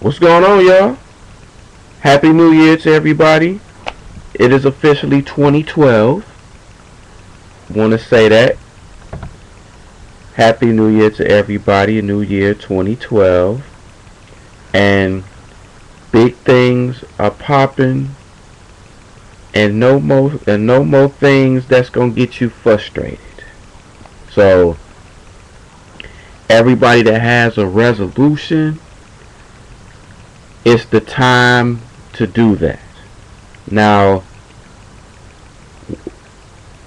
What's going on, y'all? Happy New Year to everybody. It is officially 2012. Want to say that. Happy New Year to everybody. New Year 2012. And big things are popping. And no more things that's going to get you frustrated. So, everybody that has a resolution, it's the time to do that. Now,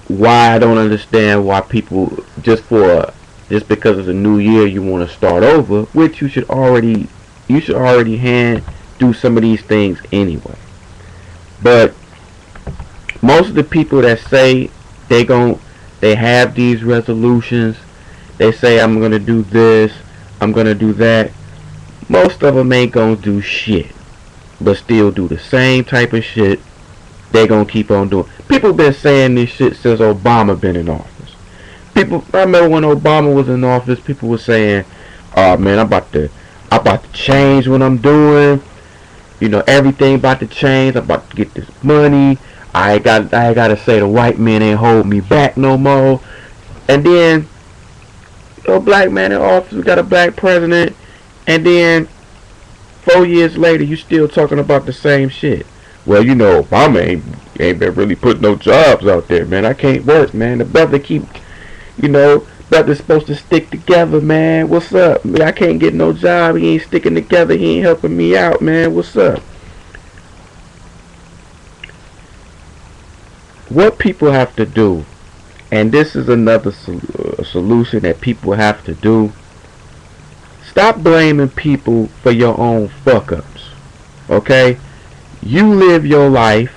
why I don't understand why people just because it's a new year you want to start over, which you should already do some of these things anyway. But most of the people that say they have these resolutions, they say I'm gonna do this, I'm gonna do that. Most of them ain't gonna do shit, but still do the same type of shit they gonna keep on doing. People been saying this shit since Obama been in office. I remember when Obama was in office, people were saying, "Oh man, I'm about to change what I'm doing. You know, everything about to change. I'm about to get this money. I ain't gotta say the white man ain't hold me back no more." And then, a black man in office, we got a black president. And then 4 years later, you still talking about the same shit. Well, you know, Obama ain't been really putting no jobs out there, man. I can't work, man. The brother brother's supposed to stick together, man. What's up? I can't get no job. He ain't sticking together. He ain't helping me out, man. What's up? What people have to do, and this is another solution that people have to do. Stop blaming people for your own fuck-ups. Okay? You live your life.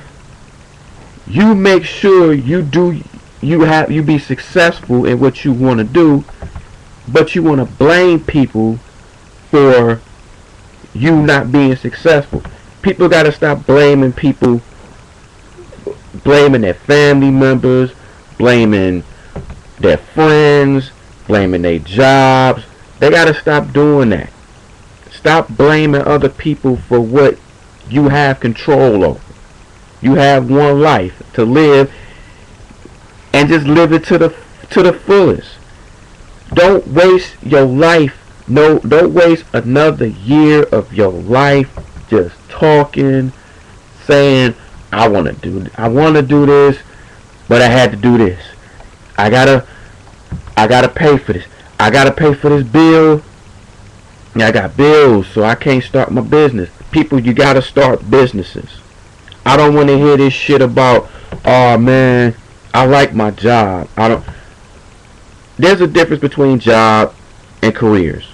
You make sure you be successful in what you want to do, but you want to blame people for you not being successful. People got to stop blaming people, blaming their family members, blaming their friends, blaming their jobs. They gotta stop doing that. Stop blaming other people for what you have control over. You have one life to live, and just live it to the fullest. Don't waste your life. No, don't waste another year of your life just talking, saying, I wanna do this, but I had to do this. I gotta pay for this. I gotta pay for this bill. I got bills, so I can't start my business. People, you gotta start businesses. I don't want to hear this shit about, oh man, I like my job. There's a difference between job and careers.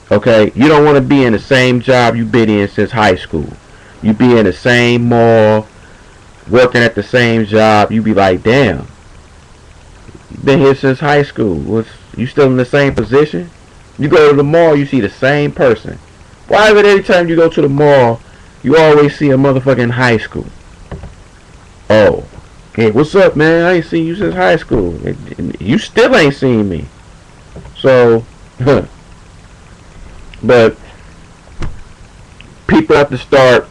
Okay? You don't want to be in the same job you've been in since high school. You be in the same mall, working at the same job. You be like, damn, been here since high school. You still in the same position? You go to the mall, you see the same person. Why is it every time you go to the mall, you always see a motherfucking high school? Oh, hey, what's up, man? I ain't seen you since high school. You still ain't seen me. So, but people have to start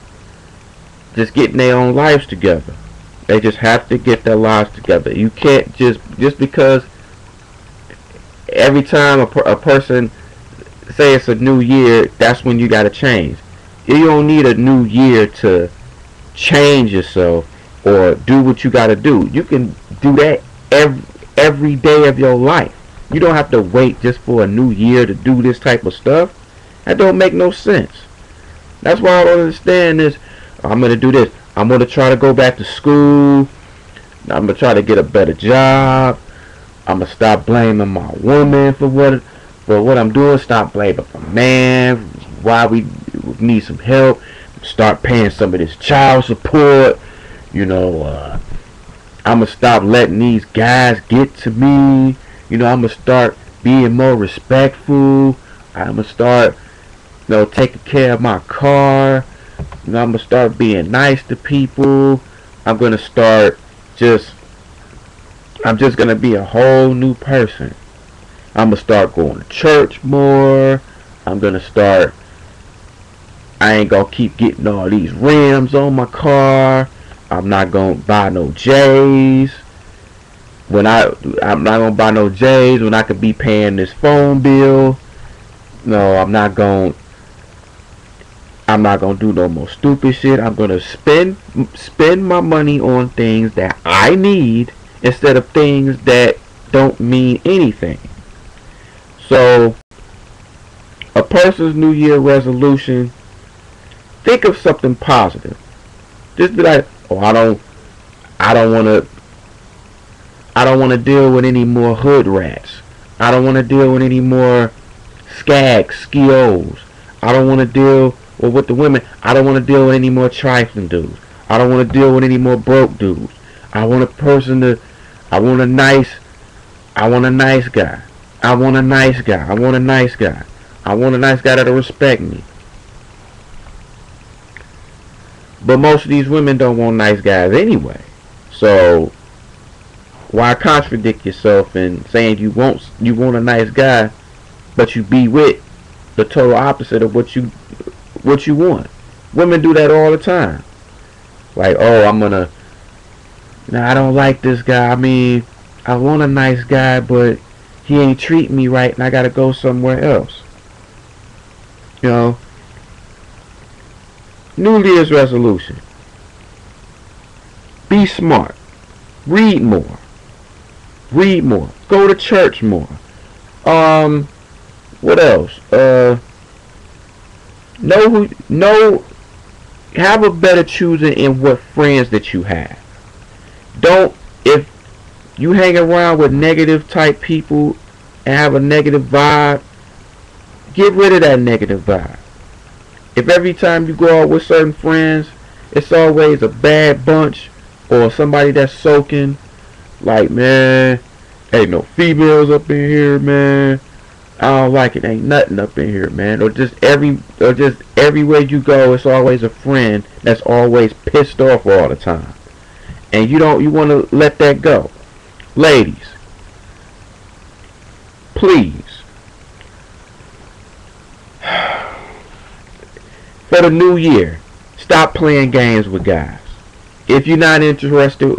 just getting their own lives together. They just have to get their lives together. You can't just because every time a person say it's a new year, that's when you gotta change. You don't need a new year to change yourself or do what you gotta do. You can do that every day of your life. You don't have to wait just for a new year to do this type of stuff. That don't make no sense. That's why I don't understand this. I'm gonna do this. I'm gonna try to go back to school. I'm gonna try to get a better job. I'm gonna stop blaming my woman for what I'm doing. Stop blaming my man. Why we need some help. Start paying some of this child support. I'm gonna stop letting these guys get to me. I'm gonna start being more respectful. I'm gonna start, taking care of my car. I'm gonna start being nice to people. I'm just gonna be a whole new person. I'm gonna start going to church more. I'm gonna start I ain't gonna keep getting all these rims on my car. I'm not gonna buy no J's. I'm not gonna buy no J's when I could be paying this phone bill. No, I'm not gonna do no more stupid shit. I'm gonna spend my money on things that I need instead of things that don't mean anything. So, a person's New Year resolution, think of something positive. Just be like, oh, I don't want to deal with any more hood rats. I don't want to deal with any more skags, skios. I don't want to deal with the women. I don't want to deal with any more trifling dudes. I don't want to deal with any more broke dudes. I want a nice guy. I want a nice guy. I want a nice guy that'll respect me. But most of these women don't want nice guys anyway. So why contradict yourself in saying you want a nice guy, but you be with the total opposite of what you want? Women do that all the time. Like, oh, I don't like this guy. I mean, I want a nice guy, but he ain't treating me right, and I gotta go somewhere else. You know, New Year's resolution: be smart, read more, go to church more. What else? Have a better choosing in what friends that you have. If you hang around with negative type people and have a negative vibe, get rid of that negative vibe. If every time you go out with certain friends, it's always a bad bunch or somebody that's soaking, like, man, ain't no females up in here, man. I don't like it. Ain't nothing up in here, man. Or just everywhere you go, it's always a friend that's always pissed off all the time. And you want to let that go. Ladies, please, for the new year, stop playing games with guys. If you're not interested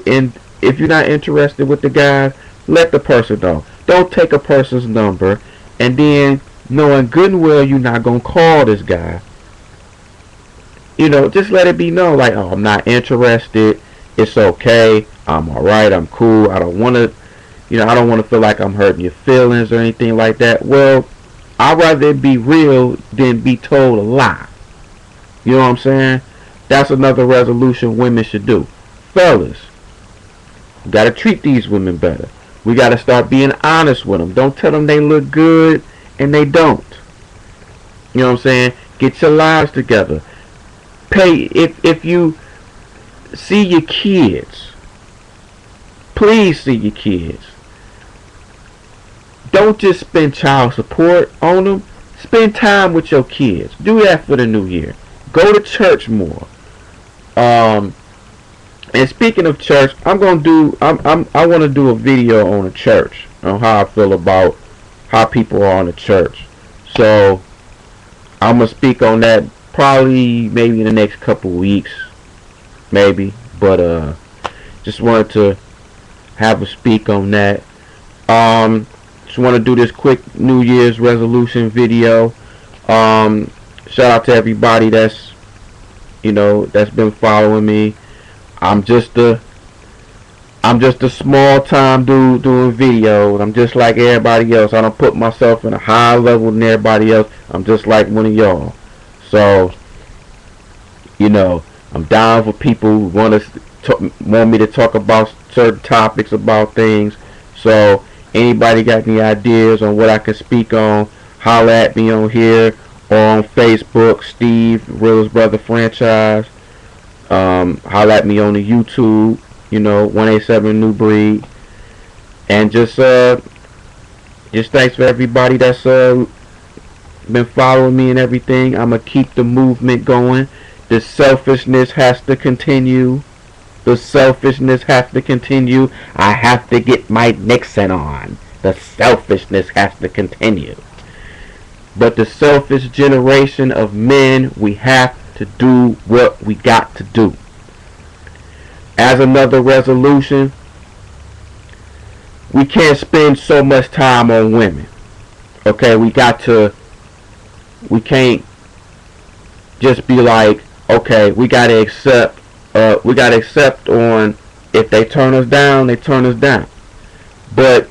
with the guys, let the person know. Don't take a person's number and then, knowing good and well you're not gonna call this guy, just let it be known, like, oh, I'm not interested. It's okay. I'm alright. I'm cool. I don't want to feel like I'm hurting your feelings or anything like that. Well, I'd rather it be real than be told a lie. You know what I'm saying? That's another resolution women should do. Fellas, we gotta treat these women better. We gotta start being honest with them. Don't tell them they look good and they don't. You know what I'm saying? Get your lives together. If you see your kids, please see your kids. Don't just spend child support on them. Spend time with your kids. Do that for the new year. Go to church more. And speaking of church, I want to do a video on the church, on how I feel about how people are in the church. So I'm gonna speak on that probably maybe in the next couple weeks, maybe. But just wanted to have a speak on that. Just want to do this quick New Year's resolution video. Shout out to everybody that's been following me. I'm just a small time dude doing videos. I'm just like everybody else. I don't put myself in a higher level than everybody else. I'm just like one of y'all. So, I'm down for people who want me to talk about certain topics, about things. So, anybody got any ideas on what I can speak on, holla at me on here or on Facebook, Steve, Real's Brother Franchise. Holla at me on the YouTube, 187 New Breed. And just thanks for everybody that's been following me and everything. I'm gonna keep the movement going. The selfishness has to continue. I have to get my Nixon on. The selfishness has to continue. But the selfish generation of men, we have to do what we got to do. As another resolution, we can't spend so much time on women. Okay, we can't just be like, okay, we gotta accept on, if they turn us down, they turn us down. But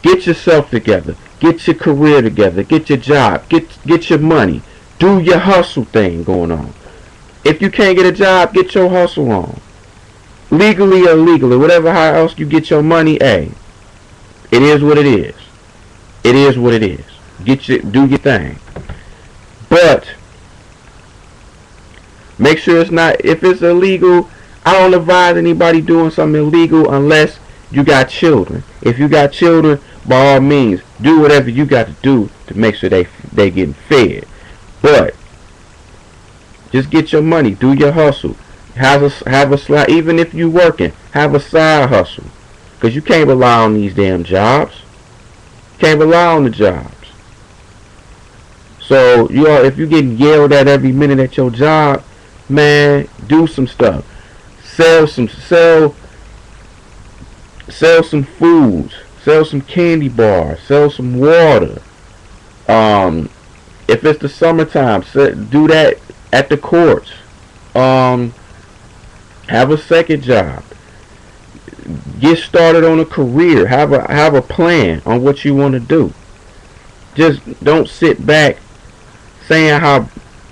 get yourself together, get your career together, get your job, get your money, do your hustle thing going on. If you can't get a job, get your hustle on. Legally or illegally, whatever, how else you get your money, hey, it is what it is. It is what it is. Do your thing. But make sure it's not, if it's illegal, I don't advise anybody doing something illegal unless you got children. If you got children, by all means, do whatever you got to do to make sure they getting fed. But just get your money, do your hustle. Have a slide, even if you working, have a side hustle. Because you can't rely on these damn jobs. Can't rely on the jobs. So, if you're getting yelled at every minute at your job, man, do some stuff. Sell some foods. Sell some candy bars. Sell some water. If it's the summertime, do that at the courts. Have a second job. Get started on a career. Have a plan on what you want to do. Just don't sit back saying how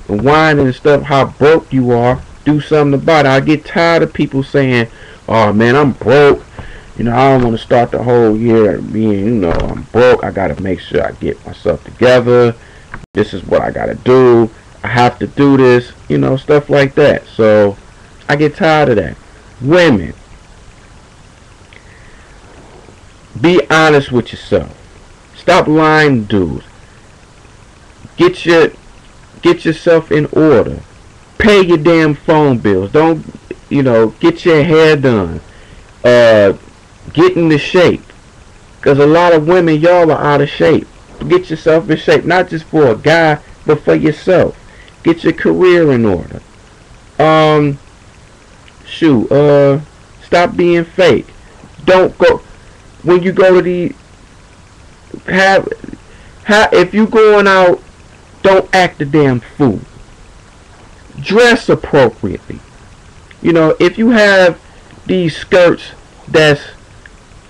whining and stuff, how broke you are. Do something about it. I get tired of people saying, "Oh man, I'm broke. I don't want to start the whole year being, I'm broke. I gotta make sure I get myself together. This is what I gotta do. I have to do this." Stuff like that. So I get tired of that. Women, be honest with yourself. Stop lying to dudes. Get yourself in order. Pay your damn phone bills. Don't, get your hair done. Get into shape. Because a lot of women, y'all are out of shape. Get yourself in shape. Not just for a guy, but for yourself. Get your career in order. Stop being fake. Don't go, when you go to if you going out, don't act a damn fool. Dress appropriately. If you have these skirts that's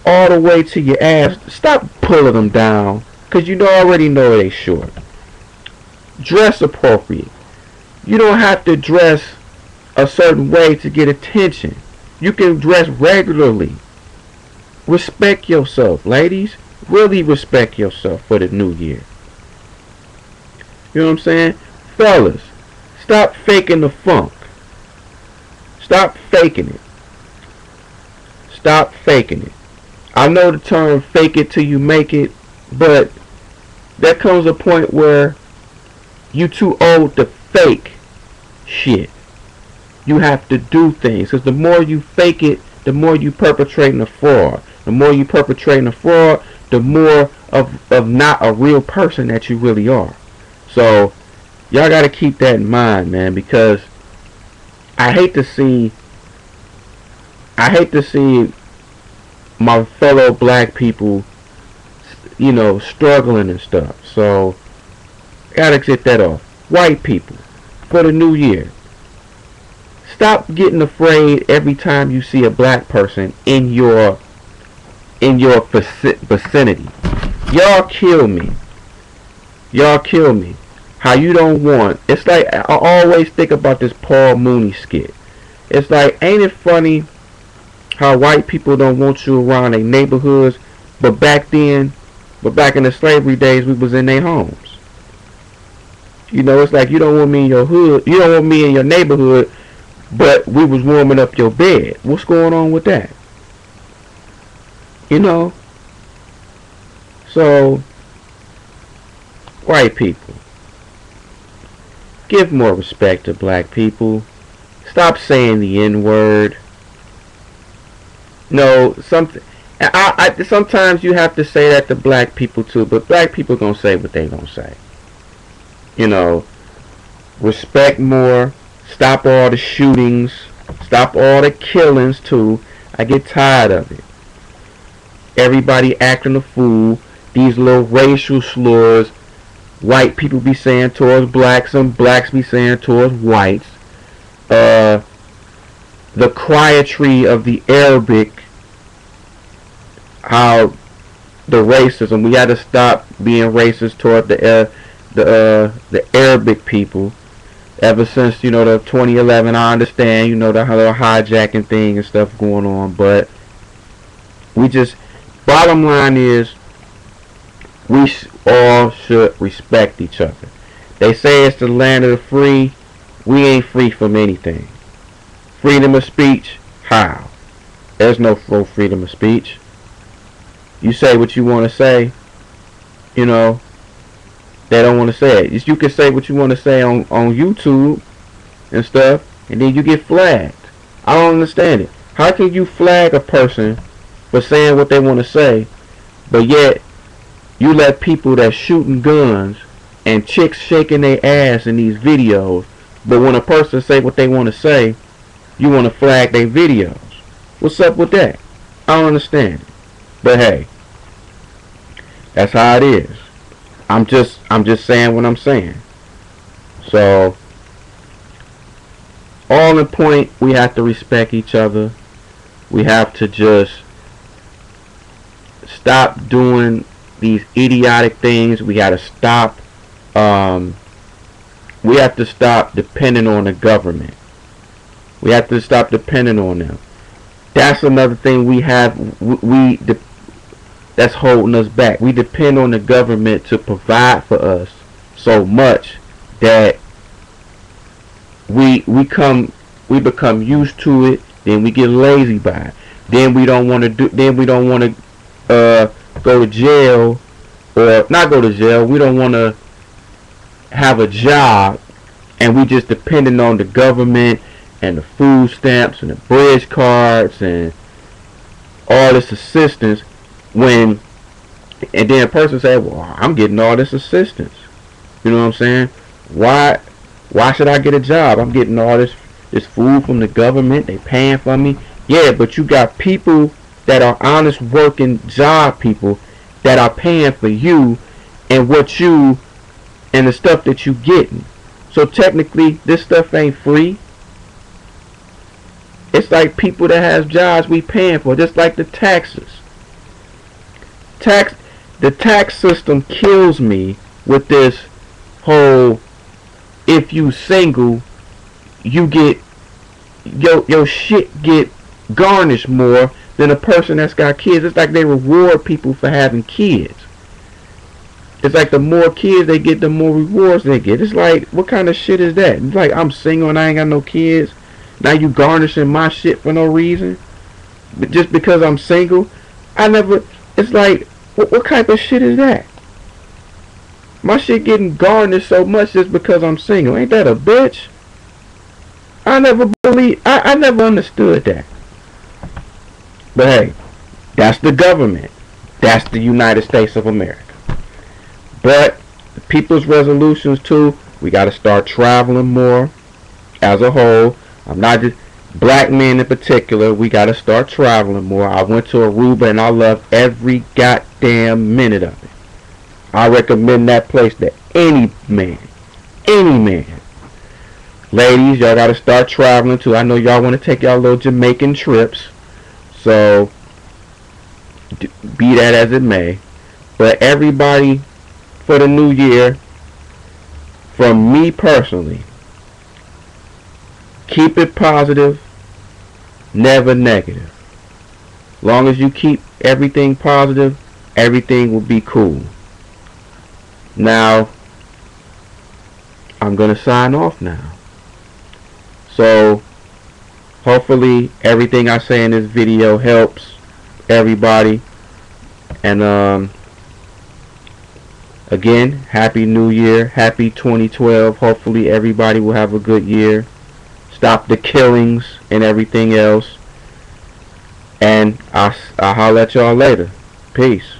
all the way to your ass, stop pulling them down, because already know they short. Dress appropriate. You don't have to dress a certain way to get attention. You can dress regularly. Respect yourself, ladies. Really respect yourself for the new year. You know what I'm saying? Fellas, stop faking the funk. Stop faking it. Stop faking it. I know the term fake it till you make it, but there comes a point where you too old to fake shit. You have to do things, because the more you fake it, the more you perpetrating a fraud. The more you perpetrating a fraud, the more of not a real person that you really are. So y'all got to keep that in mind, man, because I hate to see my fellow black people, struggling and stuff. So gotta get that off. White people, for the new year, stop getting afraid every time you see a black person in your vicinity. Y'all kill me. Y'all kill me. How you don't want. It's like, I always think about this Paul Mooney skit. It's like, ain't it funny how white people don't want you around their neighborhoods, but back in the slavery days, we was in their homes. It's like, you don't want me in your hood, you don't want me in your neighborhood, but we was warming up your bed. What's going on with that? So, white people, give more respect to black people. Stop saying the N-word. No, something. Sometimes you have to say that to black people too, but black people gonna say what they gonna say. You know, respect more, stop all the shootings, stop all the killings too. I get tired of it. Everybody acting a fool. These little racial slurs white people be saying towards blacks and blacks be saying towards whites. The quietry of the Arabic, how the racism, we got to stop being racist toward the Arabic people. Ever since, you know, the 2011, I understand, you know, the whole hijacking thing and stuff going on, but we just, bottom line is, we all should respect each other. They say it's the land of the free. We ain't free from anything. Freedom of speech? How? There's no freedom of speech. You say what you want to say. You know, they don't want to say it. You can say what you want to say on YouTube and stuff, and then you get flagged. I don't understand it. How can you flag a person for saying what they want to say, but yet you let people that shooting guns and chicks shaking their ass in these videos, but when a person say what they want to say, you want to flag their videos? What's up with that? I don't understand it. But hey, that's how it is. I'm just saying what I'm saying. So, all in point, we have to respect each other. We have to just stop doing these idiotic things. We got to stop. We have to stop depending on the government. We have to stop depending on them. That's another thing we have. That's holding us back. We depend on the government to provide for us so much that we become used to it. Then we get lazy by it. Then we don't want to do. Then we don't want to go to jail, or not go to jail. We don't want to have a job, and we just depending on the government and the food stamps and the bridge cards and all this assistance. And then a person say, well, I'm getting all this assistance. You know what I'm saying? Why should I get a job? I'm getting all this food from the government. They paying for me. Yeah, but you got people that are honest working job people that are paying for you and what you and the stuff that you getting. So technically this stuff ain't free. It's like people that has jobs we paying for, just like the taxes. The tax system kills me with this whole, if you single, you get your shit get garnished more than a person that's got kids. It's like they reward people for having kids. It's like the more kids they get, the more rewards they get. It's like, what kind of shit is that? It's like, I'm single and I ain't got no kids. Now you garnishing my shit for no reason, but just because I'm single. It's like, what type of shit is that? My shit getting garnished so much just because I'm single. Ain't that a bitch? I never understood that. But hey, that's the government. That's the United States of America. But the people's resolutions too, we got to start traveling more as a whole. I'm not just black men in particular. We got to start traveling more. I went to Aruba and I love every goddamn minute of it. I recommend that place to any man. Any man. Ladies, y'all got to start traveling too. I know y'all want to take y'all little Jamaican trips. So, be that as it may. But everybody, for the new year, from me personally, keep it positive, never negative. Long as you keep everything positive, everything will be cool. Now, I'm going to sign off now. So, hopefully everything I say in this video helps everybody. And again, Happy New Year. Happy 2012. Hopefully everybody will have a good year. Stop the killings and everything else. And I'll holler at y'all later. Peace.